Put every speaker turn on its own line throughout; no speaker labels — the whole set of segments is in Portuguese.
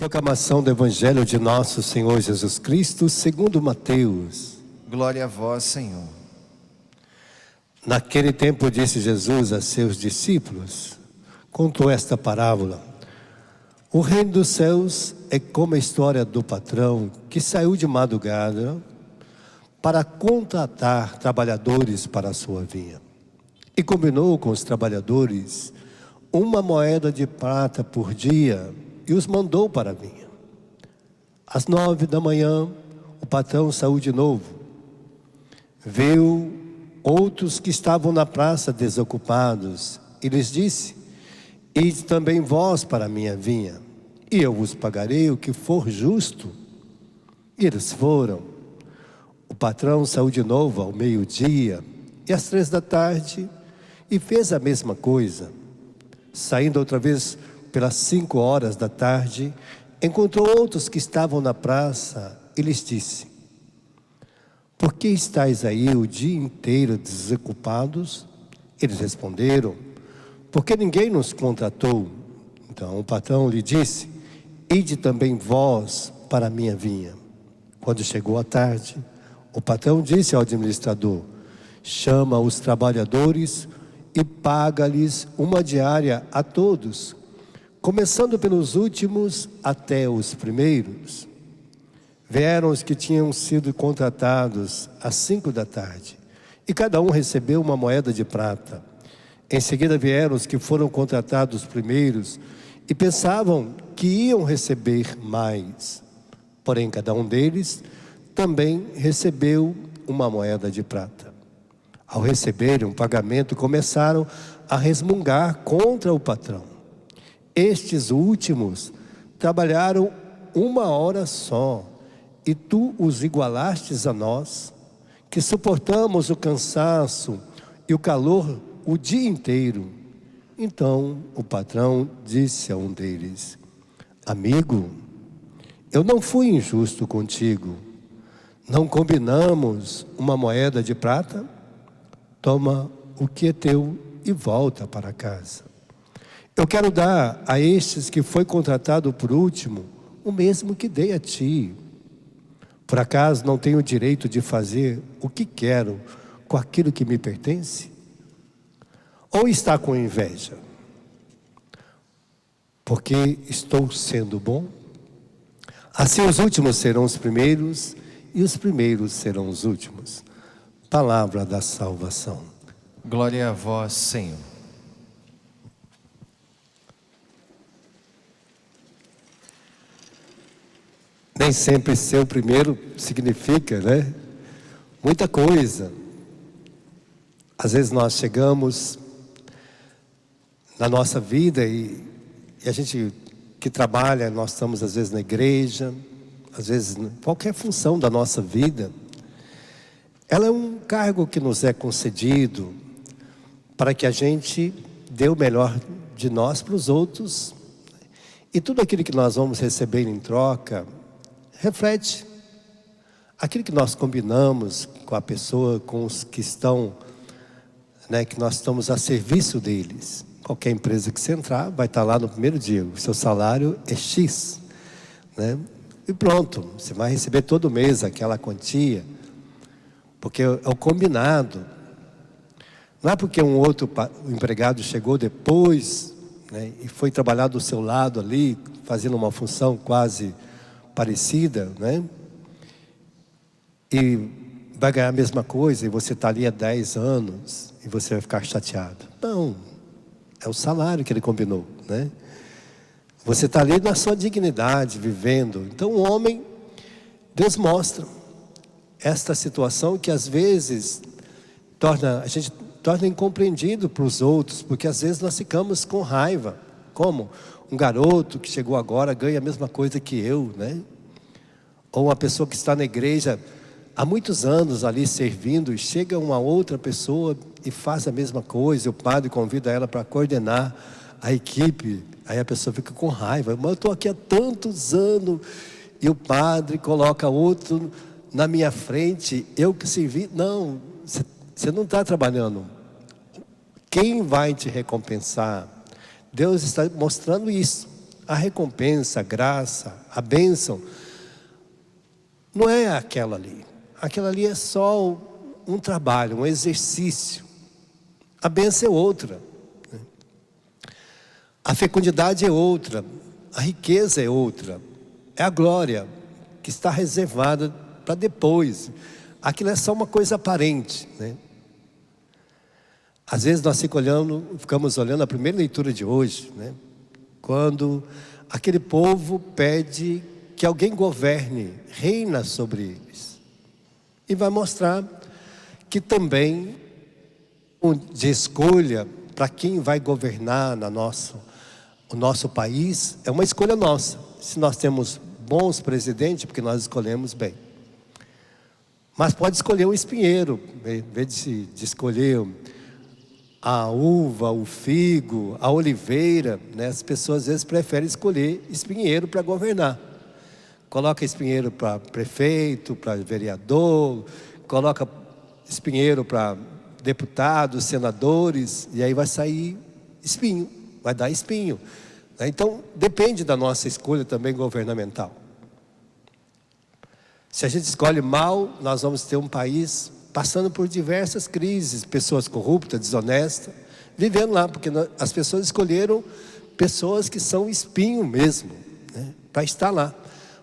Proclamação do Evangelho de Nosso Senhor Jesus Cristo, segundo Mateus.
Glória a vós, Senhor.
Naquele tempo disse Jesus a seus discípulos, contou esta parábola. O reino dos céus é como a história do patrão que saiu de madrugada para contratar trabalhadores para a sua vinha. E combinou com os trabalhadores uma moeda de prata por dia e os mandou para a vinha. Às 9 da manhã, o patrão saiu de novo. Viu outros que estavam na praça desocupados e lhes disse: ide também vós para a minha vinha, e eu vos pagarei o que for justo. E eles foram. O patrão saiu de novo ao meio-dia e às 3 da tarde e fez a mesma coisa. Saindo outra vez pelas 5 horas da tarde, encontrou outros que estavam na praça e lhes disse: por que estáis aí o dia inteiro desocupados? Eles responderam: porque ninguém nos contratou. Então o patrão lhe disse: ide também vós para a minha vinha. Quando chegou a tarde, o patrão disse ao administrador: chama os trabalhadores e paga-lhes uma diária a todos, começando pelos últimos até os primeiros. Vieram os que tinham sido contratados às 5 da tarde, e cada um recebeu uma moeda de prata. Em seguida vieram os que foram contratados primeiros, e pensavam que iam receber mais. Porém, cada um deles também recebeu uma moeda de prata. Ao receberem um pagamento, começaram a resmungar contra o patrão. Estes últimos trabalharam 1 hora só, e tu os igualastes a nós, que suportamos o cansaço e o calor o dia inteiro. Então o patrão disse a um deles: amigo, eu não fui injusto contigo. Não combinamos uma moeda de prata? Toma o que é teu e volta para casa. Eu quero dar a estes que foi contratado por último o mesmo que dei a ti. Por acaso não tenho o direito de fazer o que quero com aquilo que me pertence? Ou está com inveja? Porque estou sendo bom? Assim os últimos serão os primeiros e os primeiros serão os últimos. Palavra da salvação.
Glória a vós, Senhor.
Nem sempre ser o primeiro significa, né? Muita coisa. Às vezes nós chegamos na nossa vida e a gente que trabalha, nós estamos às vezes na igreja, às vezes qualquer função da nossa vida, ela é um cargo que nos é concedido para que a gente dê o melhor de nós para os outros. E tudo aquilo que nós vamos receber em troca reflete aquilo que nós combinamos com a pessoa, com os que estão, né, que nós estamos a serviço deles. Qualquer empresa que você entrar, vai estar lá no primeiro dia, o seu salário é X, né? E pronto, você vai receber todo mês aquela quantia, porque é o combinado. Não é porque um outro empregado chegou depois, né, e foi trabalhar do seu lado ali, fazendo uma função quase parecida, né? E vai ganhar a mesma coisa, e você está ali há 10 anos, e você vai ficar chateado. Não, é o salário que ele combinou, né? Você está ali na sua dignidade, vivendo. Então o homem, Deus mostra esta situação que às vezes a gente torna incompreendido para os outros, porque às vezes nós ficamos com raiva. Como? Um garoto que chegou agora ganha a mesma coisa que eu, né? Ou uma pessoa que está na igreja há muitos anos ali servindo, e chega uma outra pessoa e faz a mesma coisa, e o padre convida ela para coordenar a equipe. Aí a pessoa fica com raiva: mas eu estou aqui há tantos anos, e o padre coloca outro na minha frente, eu que servi. Não, você não está trabalhando. Quem vai te recompensar? Deus está mostrando isso. A recompensa, a graça, a bênção, não é aquela ali. Aquela ali é só um trabalho, um exercício. A bênção é outra. A fecundidade é outra. A riqueza é outra. É a glória que está reservada para depois. Aquilo é só uma coisa aparente, né? Às vezes nós ficamos olhando a primeira leitura de hoje, né? Quando aquele povo pede que alguém governe, reina sobre eles. E vai mostrar que também de escolha para quem vai governar o nosso país é uma escolha nossa. Se nós temos bons presidentes, porque nós escolhemos bem. Mas pode escolher um espinheiro, em vez de escolher a uva, o figo, a oliveira, né? As pessoas às vezes preferem escolher espinheiro para governar. Coloca espinheiro para prefeito, para vereador, coloca espinheiro para deputados, senadores, e aí vai sair espinho, vai dar espinho. Então depende da nossa escolha também governamental. Se a gente escolhe mal, nós vamos ter um país passando por diversas crises, pessoas corruptas, desonestas, vivendo lá, porque as pessoas escolheram pessoas que são espinho mesmo, né, para estar lá.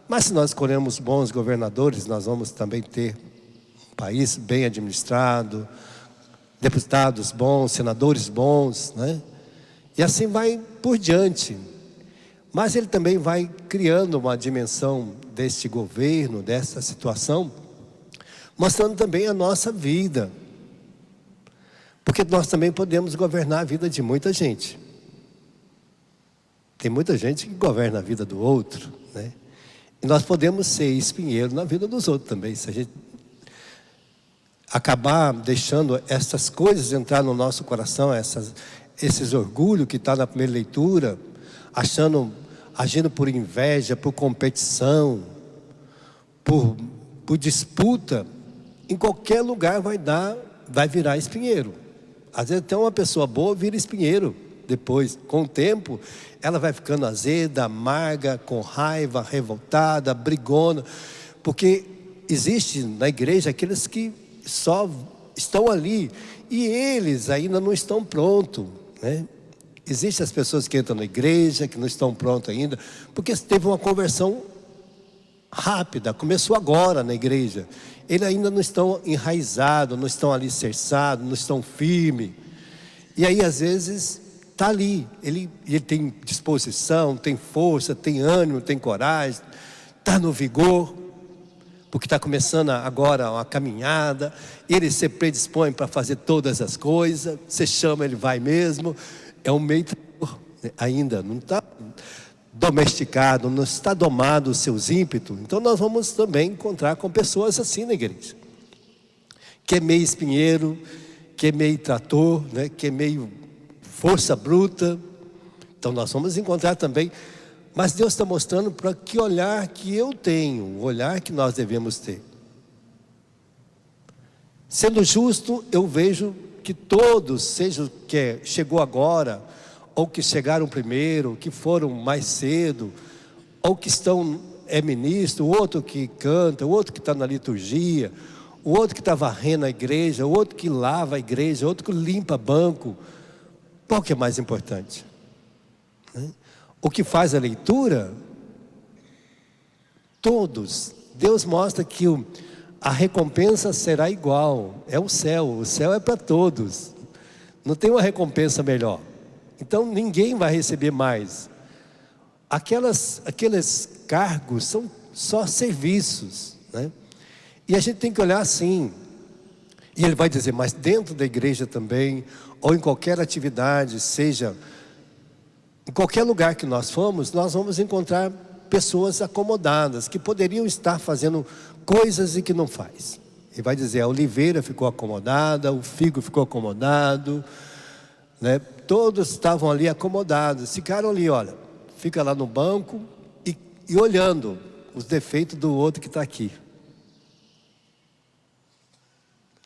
Mas se nós escolhemos bons governadores, nós vamos também ter um país bem administrado, deputados bons, senadores bons, né? E assim vai por diante. Mas ele também vai criando uma dimensão deste governo, dessa situação, mostrando também a nossa vida. Porque nós também podemos governar a vida de muita gente. Tem muita gente que governa a vida do outro, né? E nós podemos ser espinheiro na vida dos outros também. Se a gente acabar deixando essas coisas entrar no nosso coração, esses orgulhos que está na primeira leitura, agindo por inveja, por competição, por disputa, em qualquer lugar vai virar espinheiro. Às vezes até uma pessoa boa vira espinheiro depois. Com o tempo, ela vai ficando azeda, amarga, com raiva, revoltada, brigona. Porque existe na igreja aqueles que só estão ali e eles ainda não estão prontos, né? Existem as pessoas que entram na igreja, que não estão prontas ainda, porque teve uma conversão rápida, começou agora na igreja. Eles ainda não estão enraizados, não estão alicerçados, não estão firmes. E aí às vezes está ali, ele tem disposição, tem força, tem ânimo, tem coragem, está no vigor, porque está começando agora uma caminhada, ele se predispõe para fazer todas as coisas, você chama, ele vai mesmo, é um meio ainda, não está domesticado, não está domado os seus ímpetos. Então nós vamos também encontrar com pessoas assim na igreja, que é meio espinheiro, que é meio trator, né? Que é meio força bruta. Então nós vamos encontrar também, mas Deus está mostrando para que olhar que eu tenho, o olhar que nós devemos ter. Sendo justo, eu vejo que todos, seja o que chegou agora, ou que chegaram primeiro, que foram mais cedo, ou que é ministro, o outro que canta, o outro que está na liturgia, o outro que está varrendo a igreja, o outro que lava a igreja, o outro que limpa banco. Qual que é mais importante? O que faz a leitura? Todos. Deus mostra que a recompensa será igual. É o céu é para todos. Não tem uma recompensa melhor. Então ninguém vai receber mais. Aqueles cargos são só serviços, né? E a gente tem que olhar assim. E ele vai dizer, mas dentro da igreja também, ou em qualquer atividade, seja em qualquer lugar que nós formos, nós vamos encontrar pessoas acomodadas, que poderiam estar fazendo coisas e que não faz. Ele vai dizer, a oliveira ficou acomodada, o figo ficou acomodado, né? Todos estavam ali acomodados, ficaram ali, olha, fica lá no banco e olhando os defeitos do outro que está aqui.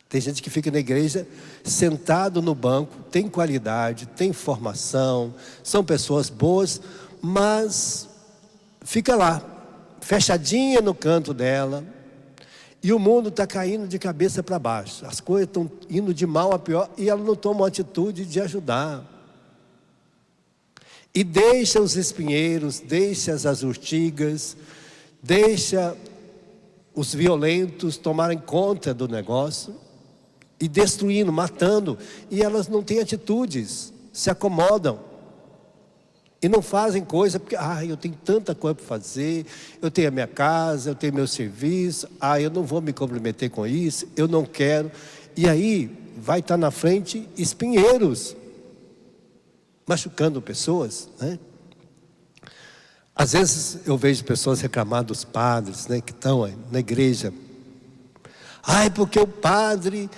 Tem gente que fica na igreja sentado no banco, tem qualidade, tem formação, são pessoas boas, mas fica lá, fechadinha no canto dela, e o mundo está caindo de cabeça para baixo, as coisas estão indo de mal a pior, e ela não toma uma atitude de ajudar. E deixa os espinheiros, deixa as urtigas, deixa os violentos tomarem conta do negócio, e destruindo, matando, e elas não têm atitudes, se acomodam, e não fazem coisa, porque eu tenho tanta coisa para fazer, eu tenho a minha casa, eu tenho meu serviço, eu não vou me comprometer com isso, eu não quero, e aí vai estar na frente espinheiros, machucando pessoas, né? Às vezes eu vejo pessoas reclamar dos padres, né, que estão na igreja. Porque o padre,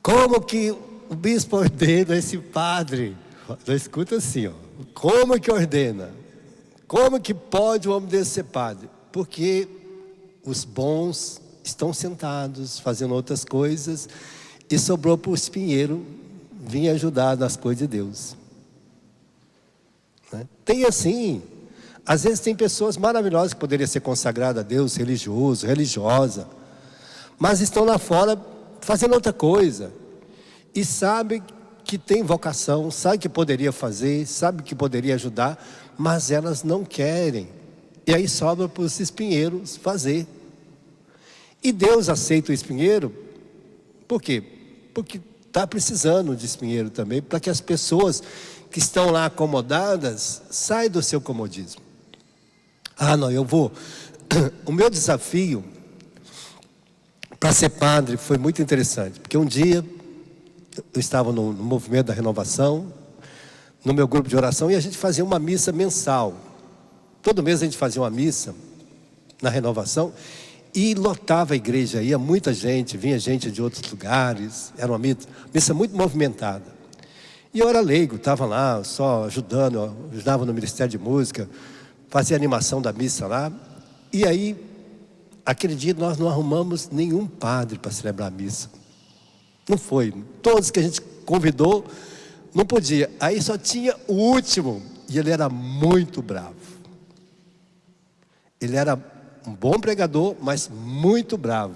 como que o bispo ordena esse padre? Não escuta assim, como que ordena? Como que pode o homem desse ser padre? Porque os bons estão sentados, fazendo outras coisas, e sobrou para o espinheiro vir ajudar nas coisas de Deus. Tem assim, às vezes tem pessoas maravilhosas que poderiam ser consagradas a Deus, religioso, religiosa, mas estão lá fora fazendo outra coisa, e sabe que tem vocação, sabe que poderia fazer, sabe que poderia ajudar, mas elas não querem, e aí sobra para os espinheiros fazer. E Deus aceita o espinheiro, por quê? Porque está precisando de espinheiro também, para que as pessoas que estão lá acomodadas saiam do seu comodismo. Não, eu vou. O meu desafio para ser padre foi muito interessante, porque um dia eu estava no movimento da renovação, no meu grupo de oração, e a gente fazia uma missa mensal. Todo mês a gente fazia uma missa na renovação, e lotava a igreja, ia muita gente, vinha gente de outros lugares, era uma missa muito movimentada. E eu era leigo, estava lá só ajudando, ajudava no Ministério de Música, fazia animação da missa lá. E aí, aquele dia nós não arrumamos nenhum padre para celebrar a missa. Não foi, todos que a gente convidou, não podia. Aí só tinha o último, e ele era muito bravo. Ele era um bom pregador, mas muito bravo.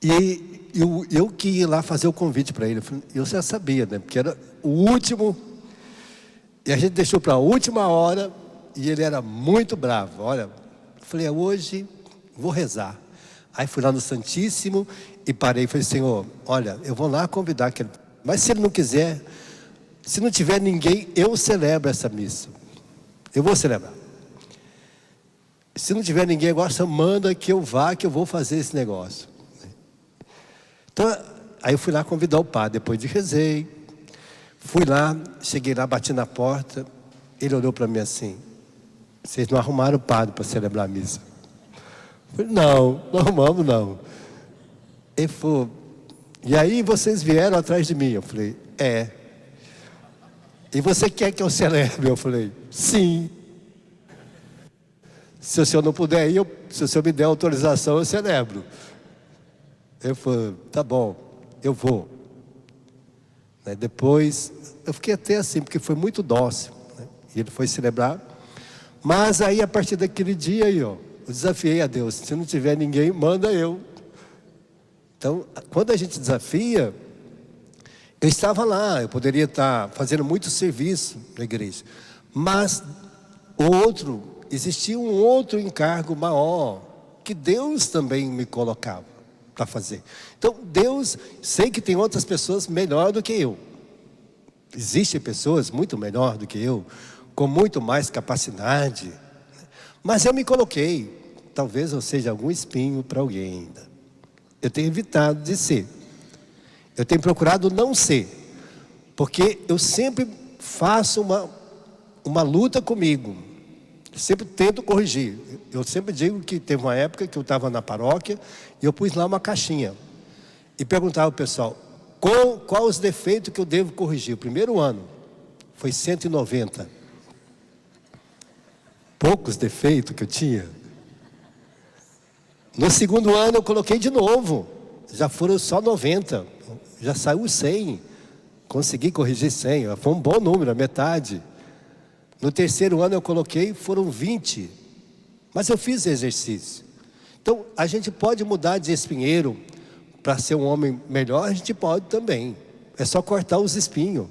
E eu que ia lá fazer o convite para ele, eu já sabia, né? Porque era o último, e a gente deixou para a última hora, e ele era muito bravo. Olha, eu falei, hoje vou rezar. Aí fui lá no Santíssimo e parei e falei, Senhor, olha, eu vou lá convidar aquele, mas se ele não quiser, se não tiver ninguém, eu celebro essa missa. Eu vou celebrar. Se não tiver ninguém agora, só manda que eu vá, que eu vou fazer esse negócio. Então, aí eu fui lá convidar o padre, depois de rezei. Fui lá, cheguei lá, bati na porta. Ele olhou para mim assim, vocês não arrumaram o padre para celebrar a missa? Eu falei, não arrumamos não. Ele falou, e aí vocês vieram atrás de mim? Eu falei, E você quer que eu celebre? Eu falei, sim. Se o senhor não puder ir, se o senhor me der autorização, eu celebro. Ele falou, tá bom, eu vou. Depois, eu fiquei até assim, porque foi muito dócil. E ele foi celebrar. Mas aí, a partir daquele dia aí, eu desafiei a Deus. Se não tiver ninguém, manda eu. Então, quando a gente desafia, eu estava lá, eu poderia estar fazendo muito serviço na igreja. Mas, existia um outro encargo maior, que Deus também me colocava para fazer. Então, Deus, sei que tem outras pessoas melhor do que eu. Existem pessoas muito melhor do que eu, com muito mais capacidade. Mas eu me coloquei. Talvez eu seja algum espinho para alguém ainda. Eu tenho evitado de ser. Eu tenho procurado não ser. Porque eu sempre faço uma luta comigo. Sempre tento corrigir. Eu sempre digo que teve uma época que eu estava na paróquia e eu pus lá uma caixinha. E perguntava ao pessoal, qual os defeitos que eu devo corrigir? O primeiro ano foi 190. Poucos defeitos que eu tinha. No segundo ano eu coloquei de novo. Já foram só 90. Já saiu 100. Consegui corrigir 100. Foi um bom número, a metade. No terceiro ano eu coloquei, foram 20. Mas eu fiz exercício. Então, a gente pode mudar de espinheiro para ser um homem melhor, a gente pode também. É só cortar os espinhos.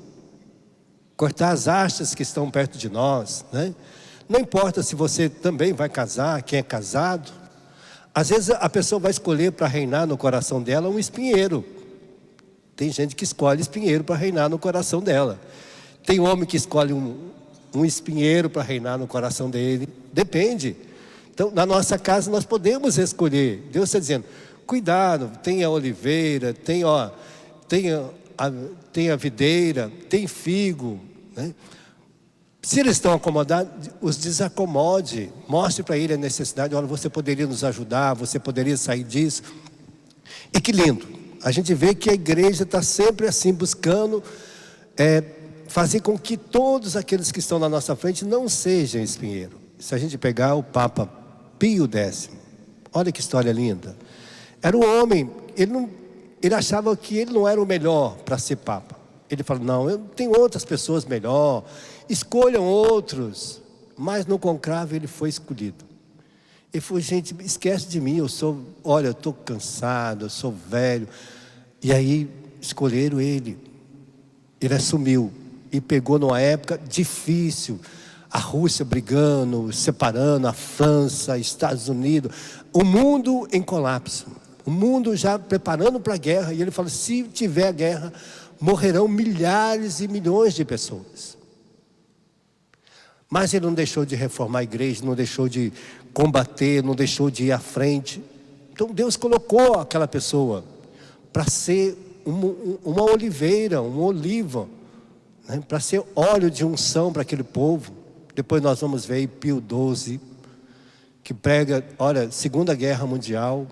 Cortar as hastes que estão perto de nós, né? Não importa se você também vai casar, quem é casado. Às vezes a pessoa vai escolher para reinar no coração dela um espinheiro. Tem gente que escolhe espinheiro para reinar no coração dela. Tem homem que escolhe um espinheiro para reinar no coração dele. Depende. Então, na nossa casa nós podemos escolher. Deus está dizendo, cuidado, tem a oliveira, tem a videira, tem figo, né? Se eles estão acomodados, os desacomode. Mostre para ele a necessidade. Olha, você poderia nos ajudar, você poderia sair disso. E que lindo. A gente vê que a igreja está sempre assim, buscando fazer com que todos aqueles que estão na nossa frente não sejam espinheiro. Se a gente pegar o Papa Pio X, olha que história linda. Era um homem, ele achava que ele não era o melhor para ser Papa. Ele falou, não, eu tenho outras pessoas melhor, escolham outros. Mas no conclave ele foi escolhido. Ele falou, gente, esquece de mim, eu estou cansado, eu sou velho. E aí escolheram ele. Ele assumiu e pegou numa época difícil. A Rússia brigando, separando, a França, Estados Unidos. O mundo em colapso. O mundo já preparando para a guerra. E ele falou, se tiver guerra, morrerão milhares e milhões de pessoas. Mas ele não deixou de reformar a igreja, não deixou de combater, não deixou de ir à frente. Então Deus colocou aquela pessoa para ser uma oliveira, uma oliva, né? Para ser óleo de unção para aquele povo. Depois nós vamos ver aí Pio XII, que prega, olha, Segunda Guerra Mundial.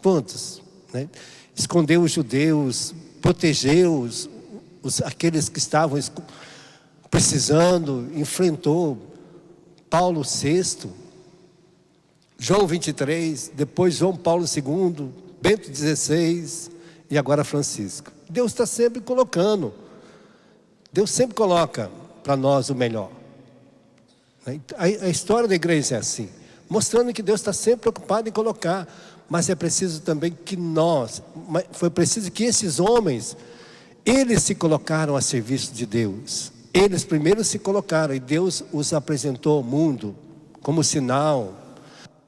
Quantos? Né? Escondeu os judeus, protegeu aqueles que estavam precisando, enfrentou Paulo VI, João 23, depois João Paulo II, Bento XVI e agora Francisco. Deus está sempre colocando. Deus sempre coloca para nós o melhor. A história da igreja é assim, mostrando que Deus está sempre preocupado em colocar. Mas é preciso também que foi preciso que esses homens, eles se colocaram a serviço de Deus. Eles primeiro se colocaram e Deus os apresentou ao mundo como sinal.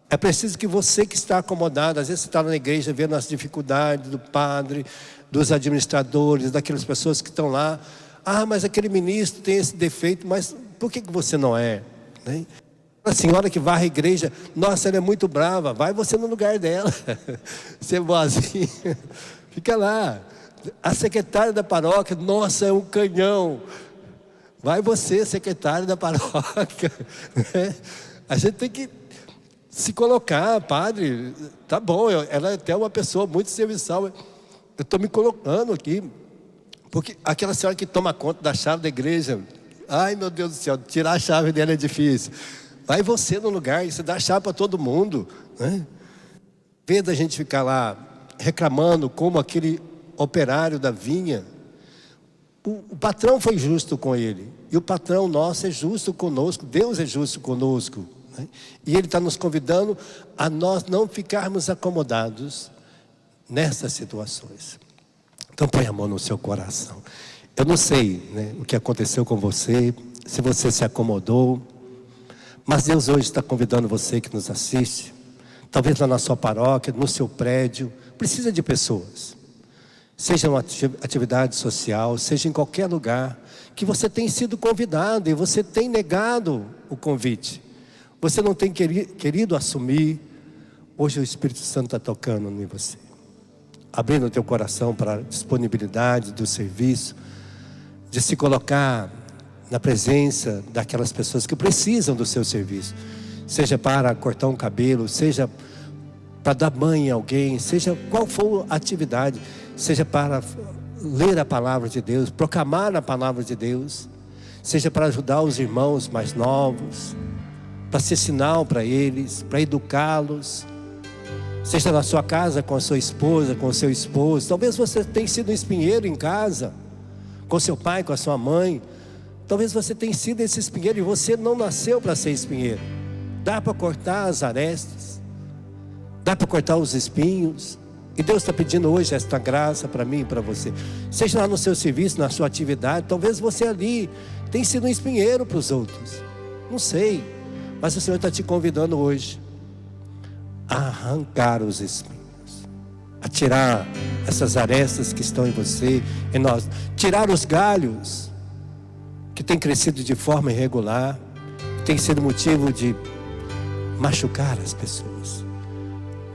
É preciso que você que está acomodado, às vezes você está na igreja vendo as dificuldades do padre, dos administradores, daquelas pessoas que estão lá. Ah, mas aquele ministro tem esse defeito, mas por que você não é? Né? A senhora que varre a igreja, nossa, ela é muito brava, vai você no lugar dela. Você é boazinha, fica lá. A secretária da paróquia, nossa, é um canhão. Vai você, secretário da paróquia. A gente tem que se colocar, padre, tá bom, ela é até uma pessoa muito serviçal. Eu estou me colocando aqui, porque aquela senhora que toma conta da chave da igreja, ai meu Deus do céu, tirar a chave dela é difícil. Vai você no lugar, e você dá a chave para todo mundo, né? Vê da gente ficar lá reclamando como aquele operário da vinha. O patrão foi justo com ele, e o patrão nosso é justo conosco, Deus é justo conosco, né? E Ele está nos convidando a nós não ficarmos acomodados nessas situações. Então põe a mão no seu coração. Eu não sei, né, o que aconteceu com você, se você se acomodou, mas Deus hoje está convidando você que nos assiste, talvez lá na sua paróquia, no seu prédio, precisa de pessoas. Seja uma atividade social, seja em qualquer lugar, que você tem sido convidado e você tem negado o convite. Você não tem querido assumir. Hoje o Espírito Santo está tocando em você, abrindo o teu coração para a disponibilidade do serviço, de se colocar na presença daquelas pessoas que precisam do seu serviço. Seja para cortar um cabelo, seja para dar banho em alguém, seja qual for a atividade, seja para ler a palavra de Deus, proclamar a palavra de Deus, seja para ajudar os irmãos mais novos, para ser sinal para eles, para educá-los, seja na sua casa com a sua esposa, com o seu esposo. Talvez você tenha sido um espinheiro em casa, com seu pai, com a sua mãe. Talvez você tenha sido esse espinheiro e você não nasceu para ser espinheiro. Dá para cortar as arestas, dá para cortar os espinhos. E Deus está pedindo hoje esta graça para mim e para você. Seja lá no seu serviço, na sua atividade. Talvez você ali tenha sido um espinheiro para os outros. Não sei. Mas o Senhor está te convidando hoje a arrancar os espinhos, a tirar essas arestas que estão em você, em nós. Tirar os galhos que têm crescido de forma irregular, que tem sido motivo de machucar as pessoas.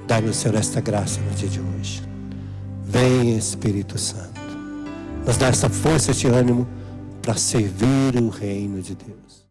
Dá-me o Senhor esta graça no dia de hoje. Vem, Espírito Santo, nos dá essa força, este ânimo para servir o reino de Deus.